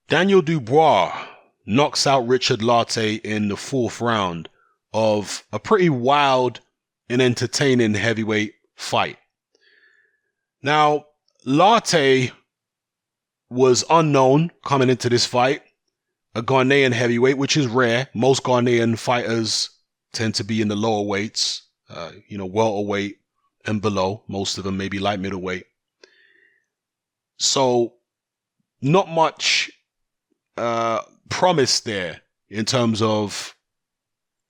Daniel Dubois knocks out Richard Lartey in the fourth round of a pretty wild and entertaining heavyweight fight. Now, Lartey was unknown coming into this fight, a Ghanaian heavyweight, which is rare. Most Ghanaian fighters tend to be in the lower weights, welterweight and below. Most of them maybe light middleweight. So, not much promise there in terms of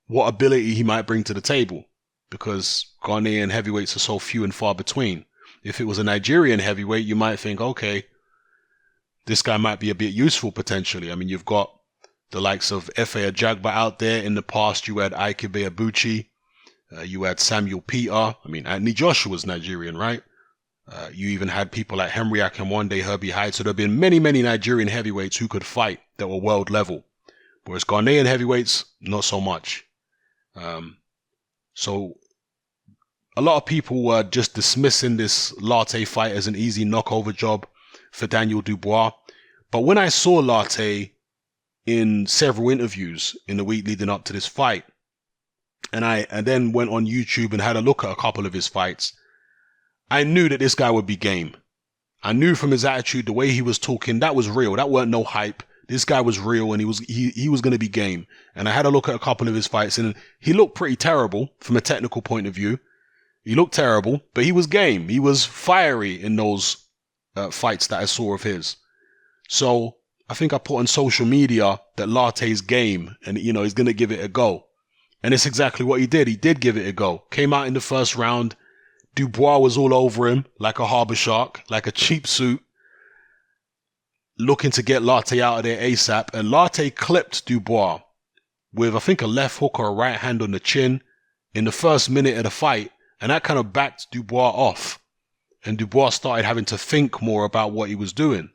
what ability he might bring to the table, because Ghanaian heavyweights are so few and far between. If it was a Nigerian heavyweight, you might think, okay, this guy might be a bit useful potentially. I mean, you've got the likes of Efe Ajagba out there. In the past, you had Ikebe Abuchi. You had Samuel Peter. I mean, Anthony Joshua was Nigerian, right? You even had people like Henry and one day Herbie Hyde. So there have been many, many Nigerian heavyweights who could fight that were world level. Whereas Ghanaian heavyweights, not so much. So a lot of people were just dismissing this Lartey fight as an easy knockover job for Daniel Dubois. But when I saw Lartey in several interviews in the week leading up to this fight, and then went on YouTube and had a look at a couple of his fights, I knew that this guy would be game. I knew from his attitude, the way he was talking, that was real. That weren't no hype. This guy was real, and he was going to be game. And I had a look at a couple of his fights, and he looked pretty terrible from a technical point of view. He looked terrible, but he was game. He was fiery in those fights that I saw of his. So I think I put on social media that Lartey's game, and he's going to give it a go. And it's exactly what he did. He did give it a go. Came out in the first round. Dubois was all over him like a harbor shark, like a cheap suit, looking to get Lartey out of there ASAP. And Lartey clipped Dubois with, I think, a left hook or a right hand on the chin in the first minute of the fight. And that kind of backed Dubois off. And Dubois started having to think more about what he was doing.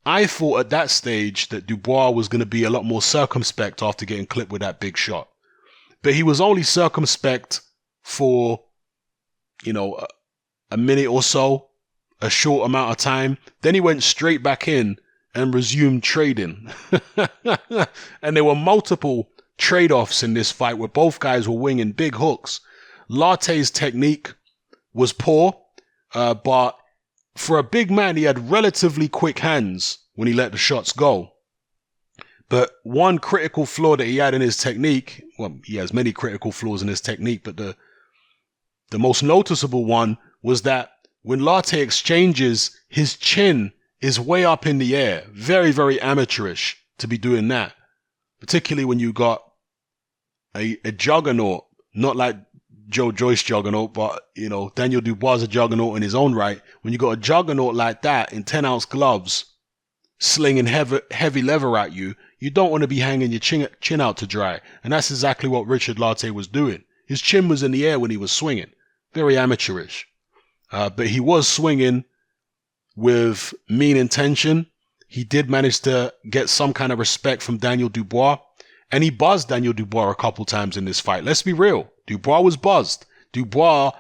I thought at that stage that Dubois was going to be a lot more circumspect after getting clipped with that big shot. But he was only circumspect for, a minute or so, a short amount of time. Then he went straight back in and resumed trading. And there were multiple trade-offs in this fight where both guys were winging big hooks. Lartey's technique was poor, but for a big man, he had relatively quick hands when he let the shots go. But one critical flaw that he had in his technique, well, he has many critical flaws in his technique, but the most noticeable one was that when Lartey exchanges, his chin is way up in the air. Very, very amateurish to be doing that. Particularly when you got a juggernaut, not like Joe Joyce juggernaut, but, Daniel Dubois is a juggernaut in his own right. When you got a juggernaut like that in 10-ounce gloves, slinging heavy leather at you, you don't want to be hanging your chin out to dry. And that's exactly what Richard Lartey was doing. His chin was in the air when he was swinging. Very amateurish. But he was swinging with mean intention. He did manage to get some kind of respect from Daniel Dubois. And he buzzed Daniel Dubois a couple times in this fight. Let's be real. Dubois was buzzed. Dubois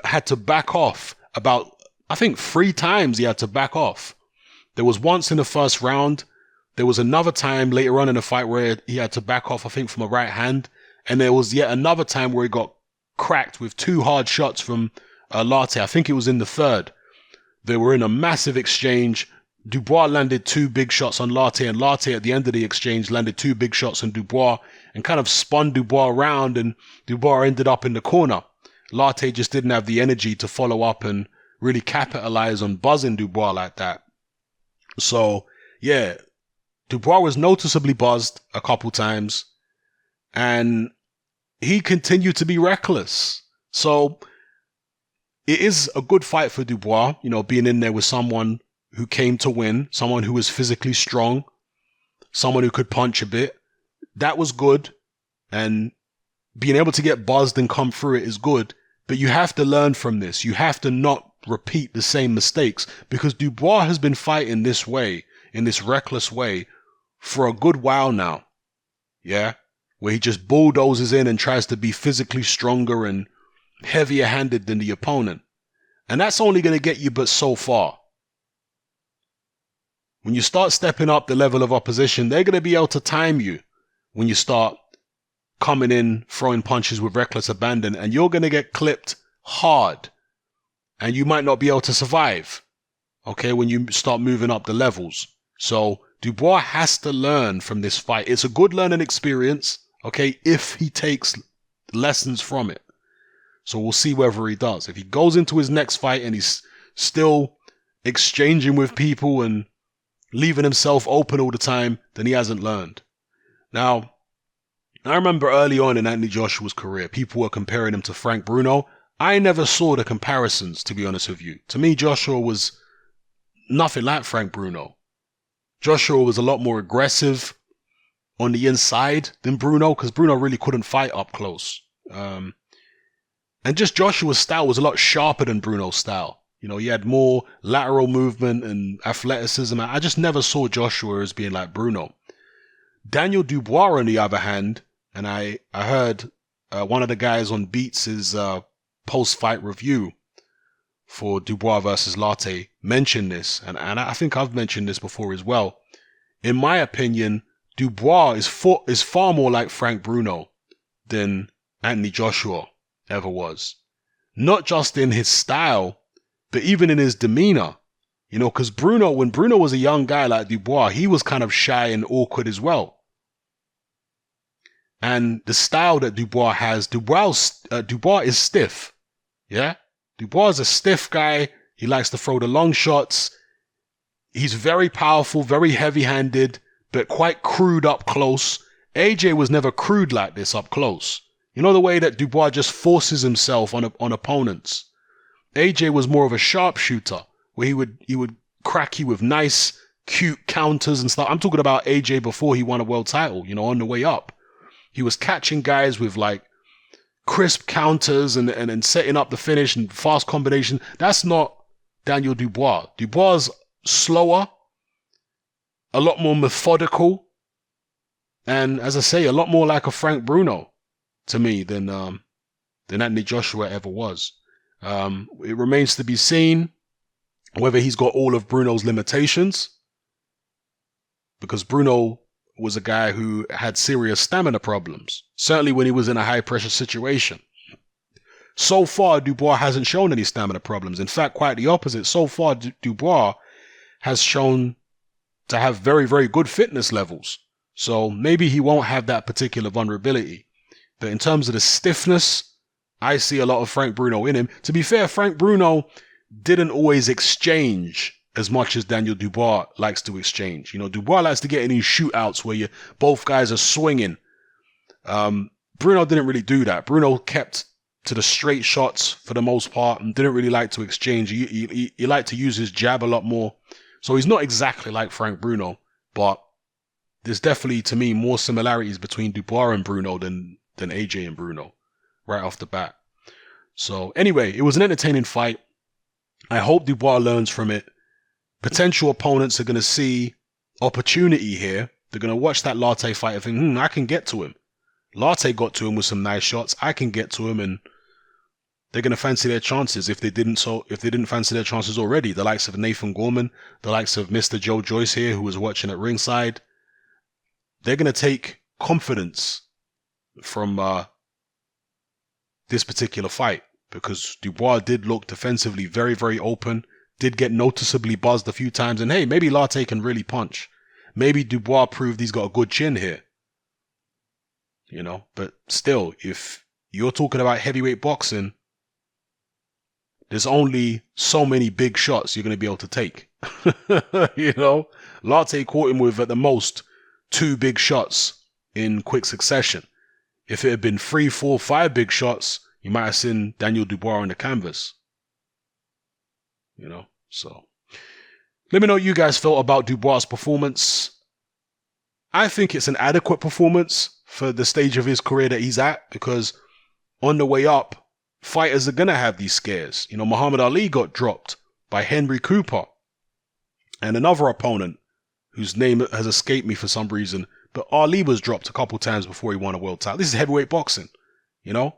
had to back off about, I think 3 times he had to back off. There was once in the first round. There was another time later on in the fight where he had to back off, I think, from a right hand. And there was yet another time where he got cracked with 2 hard shots from Lartey. I think it was in the third. They were in a massive exchange. Dubois landed 2 big shots on Lartey, and Lartey at the end of the exchange landed 2 big shots on Dubois and kind of spun Dubois around, and Dubois ended up in the corner. Lartey just didn't have the energy to follow up and really capitalize on buzzing Dubois like that. So, yeah, Dubois was noticeably buzzed a couple times, and he continued to be reckless. So, it is a good fight for Dubois, being in there with someone who came to win, someone who was physically strong, someone who could punch a bit. That was good. And being able to get buzzed and come through it is good. But you have to learn from this. You have to not repeat the same mistakes, because Dubois has been fighting this way, in this reckless way, for a good while now. Yeah? Where he just bulldozes in and tries to be physically stronger and heavier handed than the opponent. And that's only going to get you but so far. When you start stepping up the level of opposition, they're going to be able to time you when you start coming in, throwing punches with reckless abandon, and you're going to get clipped hard, and you might not be able to survive, okay, when you start moving up the levels. So Dubois has to learn from this fight. It's a good learning experience, okay, if he takes lessons from it. So we'll see whether he does. If he goes into his next fight and he's still exchanging with people and leaving himself open all the time, then he hasn't learned. Now, I remember early on in Anthony Joshua's career, people were comparing him to Frank Bruno. I never saw the comparisons, to be honest with you. To me, Joshua was nothing like Frank Bruno. Joshua was a lot more aggressive on the inside than Bruno, because Bruno really couldn't fight up close. And just Joshua's style was a lot sharper than Bruno's style. You know, he had more lateral movement and athleticism. I just never saw Joshua as being like Bruno. Daniel Dubois, on the other hand, and I heard one of the guys on Beats' post-fight review for Dubois versus Lartey mention this, and I think I've mentioned this before as well. In my opinion, Dubois is far more like Frank Bruno than Anthony Joshua ever was. Not just in his style, but even in his demeanor. You know, because when Bruno was a young guy like Dubois, he was kind of shy and awkward as well. And the style that Dubois has, Dubois is stiff. Yeah? Dubois is a stiff guy. He likes to throw the long shots. He's very powerful, very heavy-handed, but quite crude up close. AJ was never crude like this up close. You know the way that Dubois just forces himself on opponents. AJ was more of a sharpshooter, where he would crack you with nice, cute counters and stuff. I'm talking about AJ before he won a world title, you know, on the way up. He was catching guys with like crisp counters and setting up the finish and fast combination. That's not Daniel Dubois. Dubois is slower, a lot more methodical, and as I say, a lot more like a Frank Bruno to me than Anthony Joshua ever was. It remains to be seen whether he's got all of Bruno's limitations, because Bruno was a guy who had serious stamina problems, certainly when he was in a high-pressure situation. So far, Dubois hasn't shown any stamina problems. In fact, quite the opposite. So far, Dubois has shown to have very, very good fitness levels. So maybe he won't have that particular vulnerability. But in terms of the stiffness, I see a lot of Frank Bruno in him. To be fair, Frank Bruno didn't always exchange as much as Daniel Dubois likes to exchange. You know, Dubois likes to get in these shootouts where both guys are swinging. Bruno didn't really do that. Bruno kept to the straight shots for the most part and didn't really like to exchange. He liked to use his jab a lot more. So he's not exactly like Frank Bruno, but there's definitely, to me, more similarities between Dubois and Bruno than AJ and Bruno right off the bat. So anyway, it was an entertaining fight. I hope Dubois learns from it. Potential opponents are going to see opportunity here. They're going to watch that Lartey fight and think, I can get to him. Lartey got to him with some nice shots. I can get to him, and they're going to fancy their chances if they didn't fancy their chances already. The likes of Nathan Gorman, the likes of Mr. Joe Joyce here, who was watching at ringside. They're going to take confidence from this particular fight, because Dubois did look defensively very, very open, did get noticeably buzzed a few times, and hey, maybe Lartey can really punch. Maybe Dubois proved he's got a good chin here. You know, but still, if you're talking about heavyweight boxing, there's only so many big shots you're going to be able to take. You know, Lartey caught him with, at the most, 2 big shots in quick succession. If it had been 3, 4, 5 big shots, you might have seen Daniel Dubois on the canvas. You know, so let me know what you guys felt about Dubois' performance. I think it's an adequate performance for the stage of his career that he's at, because on the way up, fighters are going to have these scares. You know, Muhammad Ali got dropped by Henry Cooper and another opponent whose name has escaped me for some reason, but Ali was dropped a couple times before he won a world title. This is heavyweight boxing, you know?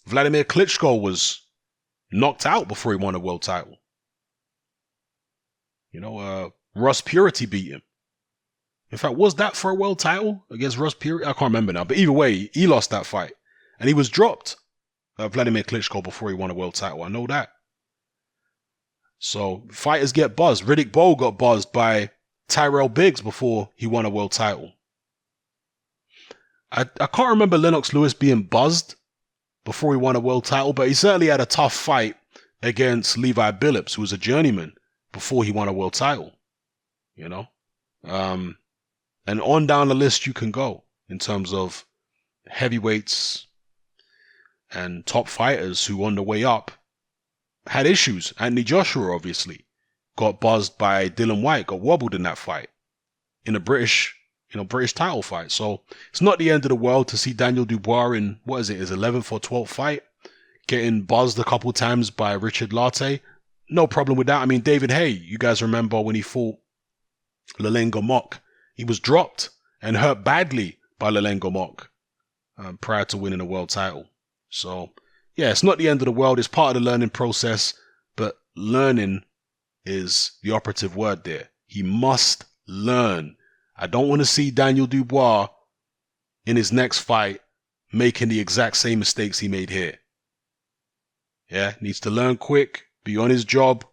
Vladimir Klitschko was knocked out before he won a world title. Russ Purity beat him. In fact, was that for a world title against Russ Purity? I can't remember now. But either way, he lost that fight. And he was dropped, Vladimir Klitschko, before he won a world title. I know that. So fighters get buzzed. Riddick Bowe got buzzed by Tyrell Biggs before he won a world title. I can't remember Lennox Lewis being buzzed before he won a world title, but he certainly had a tough fight against Levi Billups, who was a journeyman, before he won a world title. And on down the list you can go in terms of heavyweights and top fighters who on the way up had issues. Anthony Joshua obviously got buzzed by Dylan White, got wobbled in that fight in a British title fight. So it's not the end of the world to see Daniel Dubois in, his 11th or 12th fight, getting buzzed a couple times by Richard Lartey. No problem with that. I mean, David Haye, you guys remember when he fought Lalenga Mock, he was dropped and hurt badly by Lalenga Mock prior to winning a world title. So yeah, it's not the end of the world. It's part of the learning process, but learning is the operative word there. He must learn. I don't want to see Daniel Dubois in his next fight making the exact same mistakes he made here. Yeah, needs to learn quick, be on his job,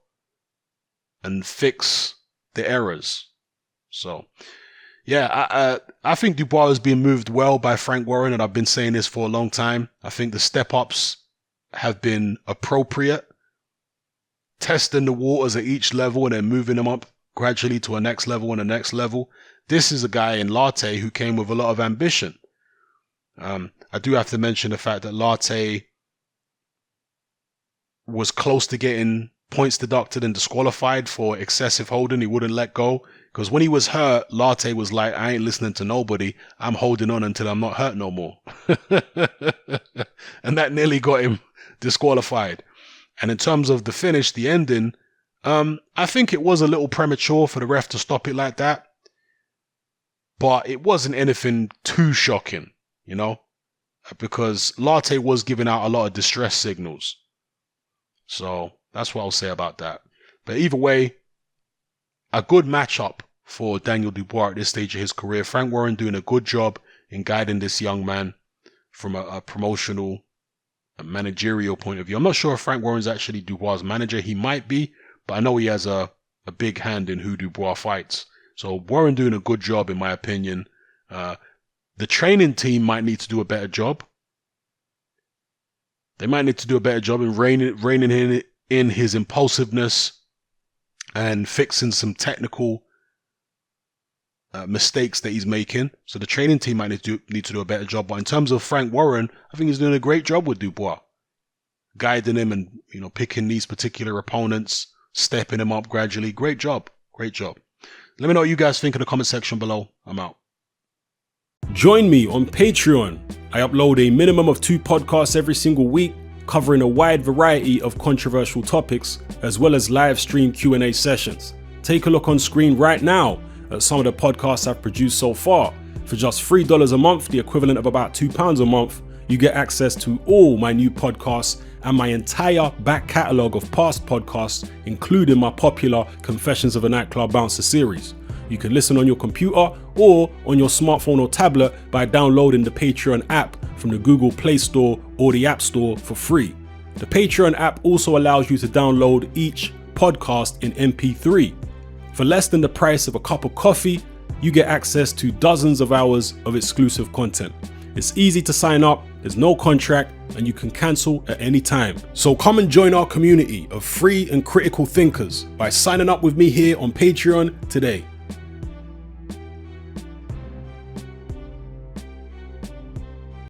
and fix the errors. So, yeah, I think Dubois is being moved well by Frank Warren, and I've been saying this for a long time. I think the step-ups have been appropriate, testing the waters at each level and then moving them up gradually to a next level and a next level. This is a guy in Lartey who came with a lot of ambition. I do have to mention the fact that Lartey was close to getting points deducted and disqualified for excessive holding. He wouldn't let go because when he was hurt, Lartey was like, I ain't listening to nobody. I'm holding on until I'm not hurt no more. And that nearly got him disqualified. And in terms of the finish, the ending, I think it was a little premature for the ref to stop it like that. But it wasn't anything too shocking, because Lartey was giving out a lot of distress signals. So that's what I'll say about that. But either way, a good matchup for Daniel Dubois at this stage of his career. Frank Warren doing a good job in guiding this young man from a promotional, a managerial point of view. I'm not sure if Frank Warren's actually Dubois' manager. He might be, but I know he has a big hand in who Dubois fights. So Warren doing a good job, in my opinion. The training team might need to do a better job. They might need to do a better job in reining in his impulsiveness and fixing some technical mistakes that he's making. So the training team might need to do a better job. But in terms of Frank Warren, I think he's doing a great job with Dubois, guiding him and picking these particular opponents, stepping him up gradually. Great job. Great job. Let me know what you guys think in the comment section below. I'm out. Join me on Patreon. I upload a minimum of 2 podcasts every single week, covering a wide variety of controversial topics, as well as live stream Q&A sessions. Take a look on screen right now at some of the podcasts I've produced so far. For just $3 a month, the equivalent of about £2 a month, you get access to all my new podcasts and my entire back catalogue of past podcasts, including my popular Confessions of a Nightclub Bouncer series. You can listen on your computer or on your smartphone or tablet by downloading the Patreon app from the Google Play Store or the App Store for free. The Patreon app also allows you to download each podcast in MP3. For less than the price of a cup of coffee, you get access to dozens of hours of exclusive content. It's easy to sign up, there's no contract, and you can cancel at any time. So come and join our community of free and critical thinkers by signing up with me here on Patreon today.